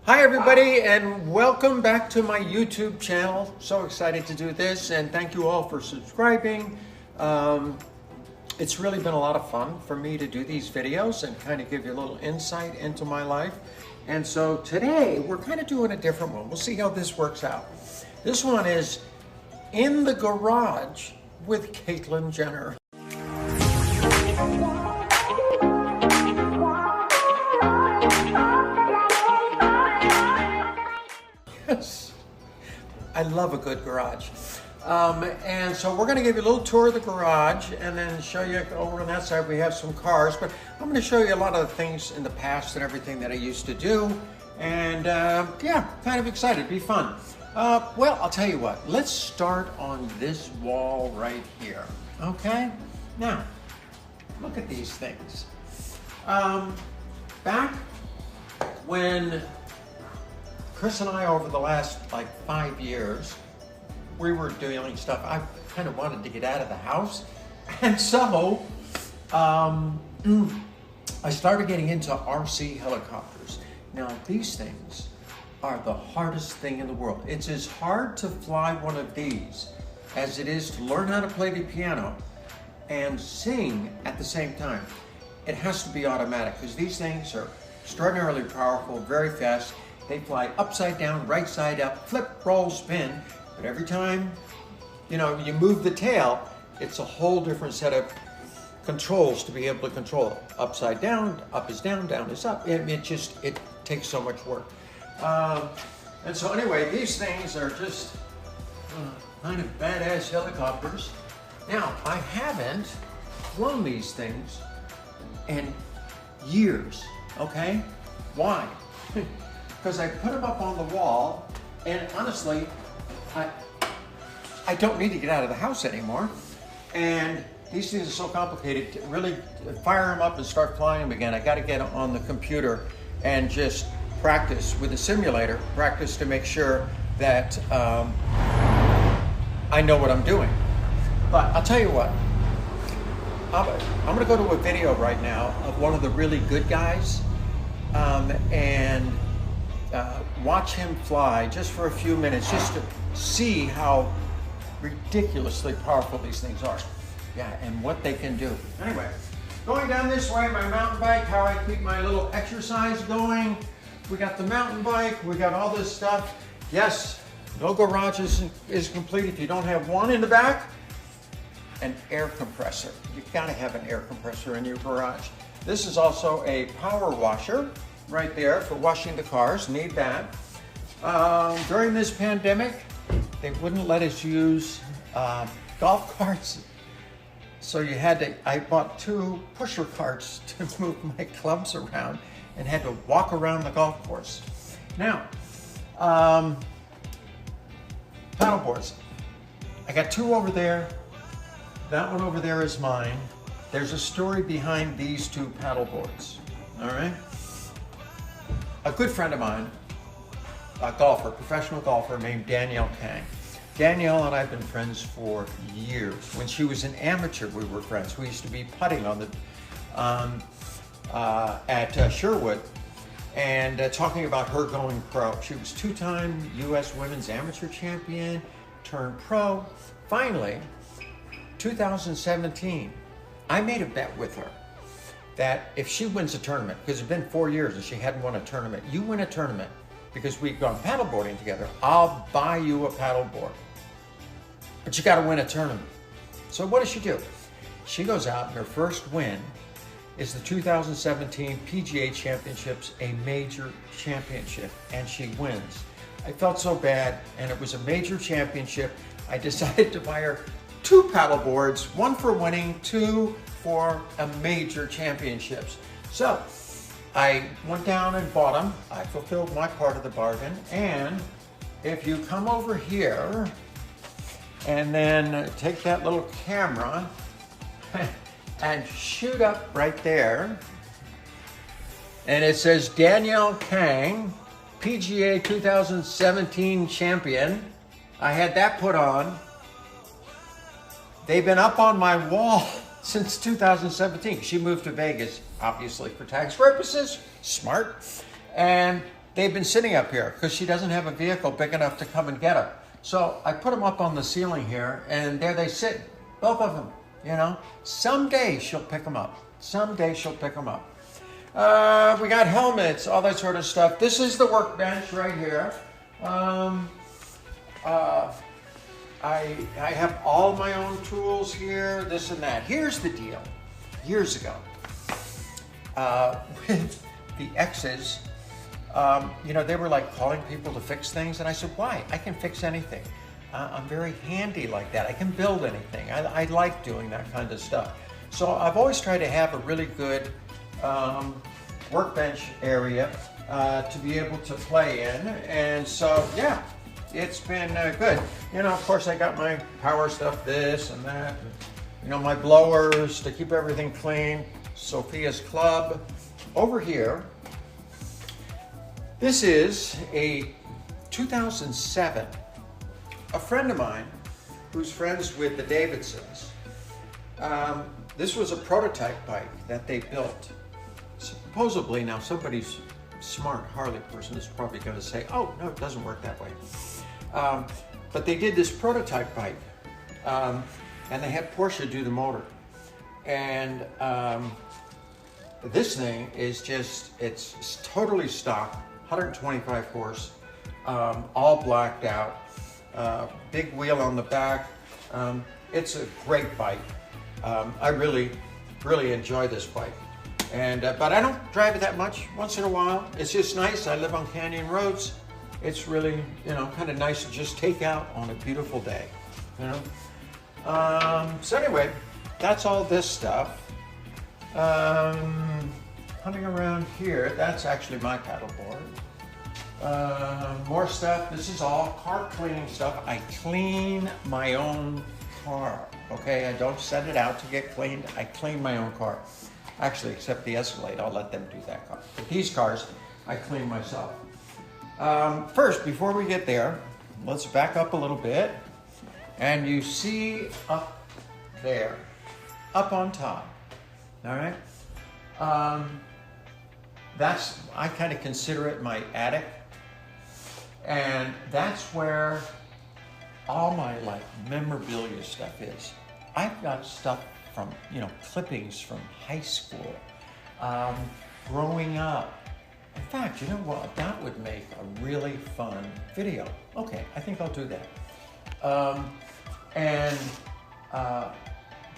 Hi everybody, and welcome back to my YouTube channel. So excited to do this, and thank you all for subscribing. It's really been a lot of fun for me to do these videos and kind of give you a little insight into my life. And so today we're kind of doing a different one. We'll see how this works out. This one is in the garage with Caitlyn Jenner. Yes, I love a good garage. And so we're going to give you a little tour of the garage and then show you over on that side we have some cars. But I'm going to show you a lot of the things in the past and everything that I used to do. And yeah, kind of excited. It'd be fun. Well, I'll tell you what. Let's start on this wall right here. Okay? Now, look at these things. Back when Chris and I, over the last like 5 years, we were doing stuff. I kind of wanted to get out of the house. And so I started getting into RC helicopters. Now, these things are the hardest thing in the world. It's as hard to fly one of these as it is to learn how to play the piano and sing at the same time. It has to be automatic because these things are extraordinarily powerful, very fast. They fly upside down, right side up, flip, roll, spin. But every time, you move the tail, it's a whole different set of controls to be able to control it. Upside down, up is down, down is up. It takes so much work. And so anyway, these things are just kind of badass helicopters. Now, I haven't flown these things in years, okay? Why? Because I put them up on the wall, and honestly, I don't need to get out of the house anymore. And these things are so complicated to really fire them up and start flying them again. I got to get on the computer and just practice with the simulator, practice to make sure that I know what I'm doing. But I'll tell you what, I'm going to go to a video right now of one of the really good guys and watch him fly just for a few minutes, just to see how ridiculously powerful these things are. Yeah, and what they can do. Anyway, going down this way, my mountain bike, how I keep my little exercise going. We got the mountain bike, we got all this stuff. Yes, no garage is complete if you don't have one in the back. An air compressor. You've got to have an air compressor in your garage. This is also a power washer right there for washing the cars. Need that. During this pandemic, they wouldn't let us use golf carts. So I bought 2 pusher carts to move my clubs around and had to walk around the golf course. Now, paddle boards. I got 2 over there. That one over there is mine. There's a story behind these 2 paddle boards, all right? A good friend of mine, a golfer, professional golfer named Danielle Kang. Danielle and I have been friends for years. When she was an amateur, we were friends. We used to be putting on the at Sherwood and talking about her going pro. She was 2-time U.S. Women's Amateur Champion, turned pro. Finally, 2017, I made a bet with her that if she wins a tournament, because it's been 4 years and she hadn't won a tournament, you win a tournament because we've gone paddleboarding together, I'll buy you a paddleboard. But you got to win a tournament. So what does she do? She goes out and her first win is the 2017 PGA Championships, a major championship, and she wins. I felt so bad, and it was a major championship. I decided to buy her 2 paddle boards, 1 for winning, 2 for a major championships. So I went down and bought them. I fulfilled my part of the bargain. And if you come over here and then take that little camera and shoot up right there, and it says Danielle Kang, PGA 2017 champion. I had that put on. They've been up on my wall since 2017. She moved to Vegas, obviously for tax purposes, smart. And they've been sitting up here because she doesn't have a vehicle big enough to come and get them. So I put them up on the ceiling here, and there they sit, both of them, you know. Someday she'll pick them up. Someday she'll pick them up. We got helmets, all that sort of stuff. This is the workbench right here. I have all my own tools here, this and that. Here's the deal. Years ago, with the exes, you know, they were like calling people to fix things, and I said, why? I can fix anything. I'm very handy like that. I can build anything. I like doing that kind of stuff. So I've always tried to have a really good workbench area to be able to play in, and so yeah, it's been good. You know, of course, I got my power stuff, this and that, and, you know, my blowers to keep everything clean. Sophia's Club over here. This is a 2007. A friend of mine who's friends with the Davidsons. This was a prototype bike that they built. Supposedly, now somebody's smart Harley person is probably going to say, oh, no, it doesn't work that way. But they did this prototype bike, and they had Porsche do the motor. And this thing is just, it's totally stock, 125 horse, all blacked out, big wheel on the back. It's a great bike. I really enjoy this bike. And but I don't drive it that much. Once in a while, it's just nice. I live on canyon roads. It's really, you know, kind of nice to just take out on a beautiful day, you know. So anyway, that's all this stuff. Hunting around here, that's actually my paddleboard. More stuff. This is all car cleaning stuff. I clean my own car. Okay, I don't send it out to get cleaned. I clean my own car. Actually, except the Escalade, I'll let them do that car. But these cars, I clean myself. First, before we get there, let's back up a little bit. And you see up there, up on top, all right? That's, I kind of consider it my attic. And that's where all my like memorabilia stuff is. I've got stuff from, you know, clippings from high school, growing up. In fact, you know what? That would make a really fun video. Okay, I think I'll do that.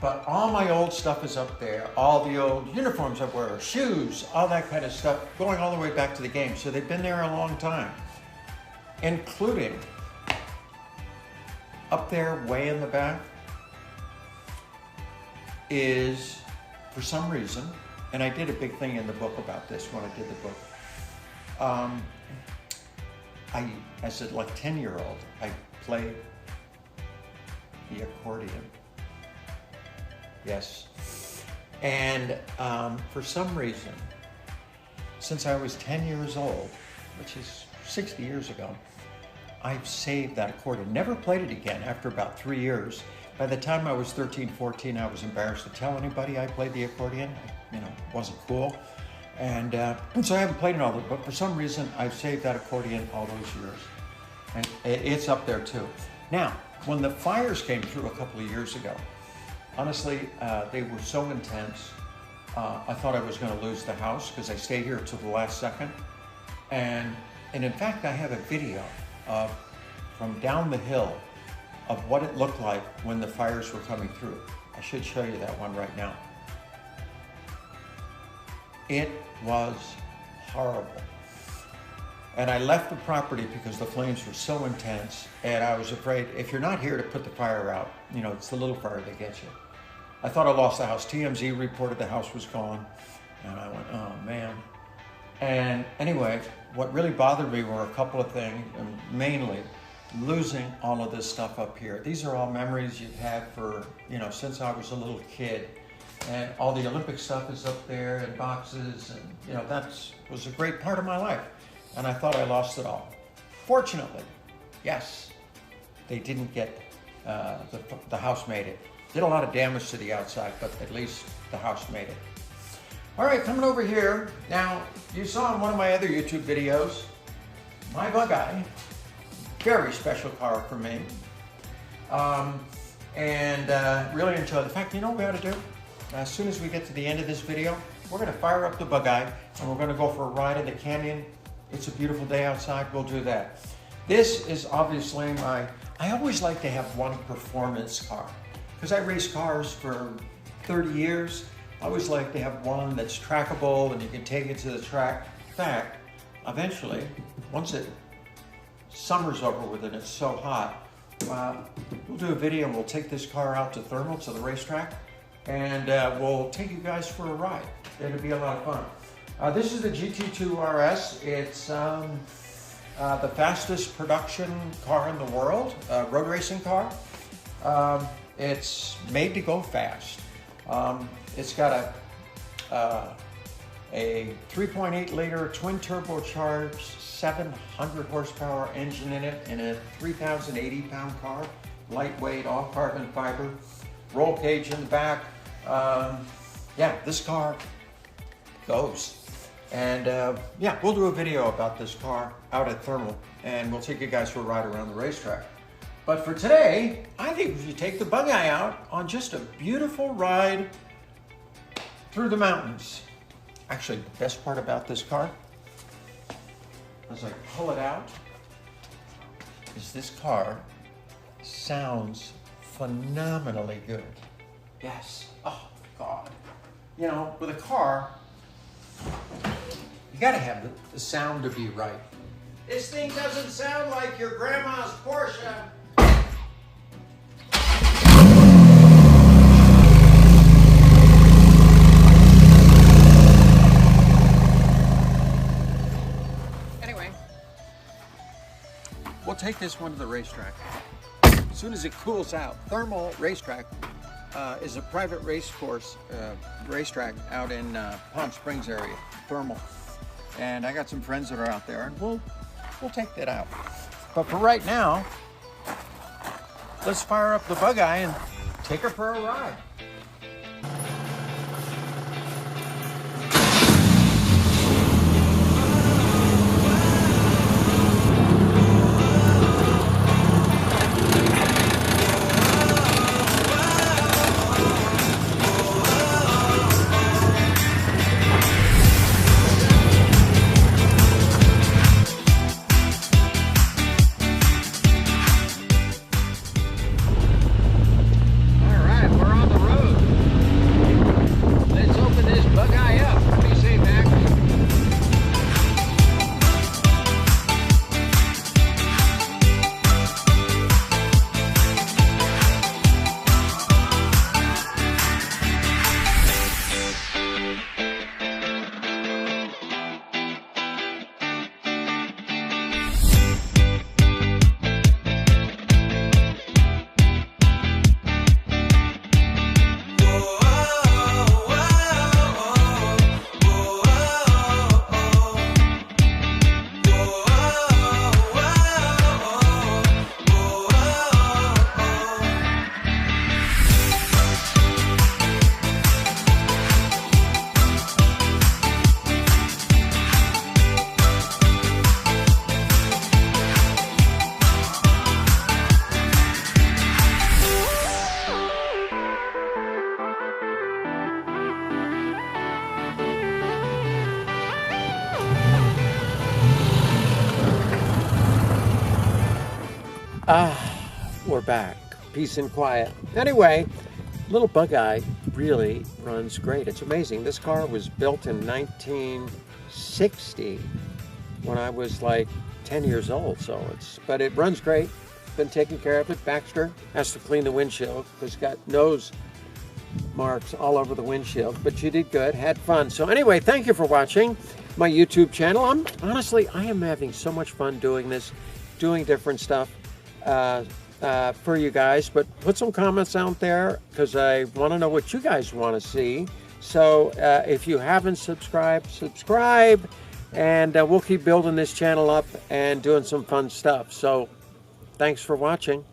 But all my old stuff is up there. All the old uniforms I wear, shoes, all that kind of stuff, going all the way back to the game. So they've been there a long time, including up there way in the back is, for some reason, and I did a big thing in the book about this when I did the book. As a like 10-year-old, I played the accordion. Yes. And for some reason, since I was 10 years old, which is 60 years ago, I've saved that accordion. Never played it again after about 3 years. By the time I was 13, 14, I was embarrassed to tell anybody I played the accordion. You know, it wasn't cool. And so I haven't played it all, but for some reason, I've saved that accordion all those years. And it's up there too. Now, when the fires came through a couple of years ago, honestly, they were so intense. I thought I was going to lose the house because I stayed here till the last second. And in fact, I have a video from down the hill of what it looked like when the fires were coming through. I should show you that one right now. It was horrible. And I left the property because the flames were so intense, and I was afraid if you're not here to put the fire out, you know, it's the little fire that gets you. I thought I lost the house. TMZ reported the house was gone, and I went, oh man. And anyway, what really bothered me were a couple of things, and mainly losing all of this stuff up here. These are all memories you've had for, you know, since I was a little kid. And all the Olympic stuff is up there in boxes, and you know, that was a great part of my life. And I thought I lost it all. Fortunately, yes, they didn't get, the house made it. Did a lot of damage to the outside, but at least the house made it. All right, coming over here. Now, you saw in one of my other YouTube videos, my Bug-Eye, very special car for me. Really enjoy the fact, you know what we ought to do? As soon as we get to the end of this video, we're going to fire up the Bug-Eye and we're going to go for a ride in the canyon. It's a beautiful day outside, we'll do that. This is obviously I always like to have one performance car. Because I race cars for 30 years, I always like to have one that's trackable and you can take it to the track. In fact, eventually, once summer's over with and it's so hot, we'll do a video and we'll take this car out to Thermal, to the racetrack, and we'll take you guys for a ride. It'll be a lot of fun. This is the GT2 RS. It's the fastest production car in the world, road racing car. It's made to go fast. It's got a 3.8 liter twin turbocharged 700 horsepower engine in it and a 3,080 pound car, lightweight, all carbon fiber, roll cage in the back. Yeah, this car goes. And yeah, we'll do a video about this car out at Thermal and we'll take you guys for a ride around the racetrack. But for today, I think we should take the Bug-Eye out on just a beautiful ride through the mountains. Actually, the best part about this car, as I pull it out, is this car sounds phenomenally good. Yes, oh God. You know, with a car, you gotta have the sound to be right. This thing doesn't sound like your grandma's Porsche. Anyway, we'll take this one to the racetrack. As soon as it cools out, Thermal Racetrack is a private race course, racetrack out in Palm Springs area, Thermal. And I got some friends that are out there and we'll take that out. But for right now, let's fire up the Bug-Eye and take her for a ride. We're back. Peace and quiet. Anyway, little Bug-Eye really runs great. It's amazing. This car was built in 1960 when I was like 10 years old. But it runs great. Been taking care of it. Baxter has to clean the windshield because it's got nose marks all over the windshield. But you did good. Had fun. So anyway, thank you for watching my YouTube channel. I am having so much fun doing this, doing different stuff for you guys. But put some comments out there because I want to know what you guys want to see. So if you haven't subscribed, subscribe, and we'll keep building this channel up and doing some fun stuff. So thanks for watching.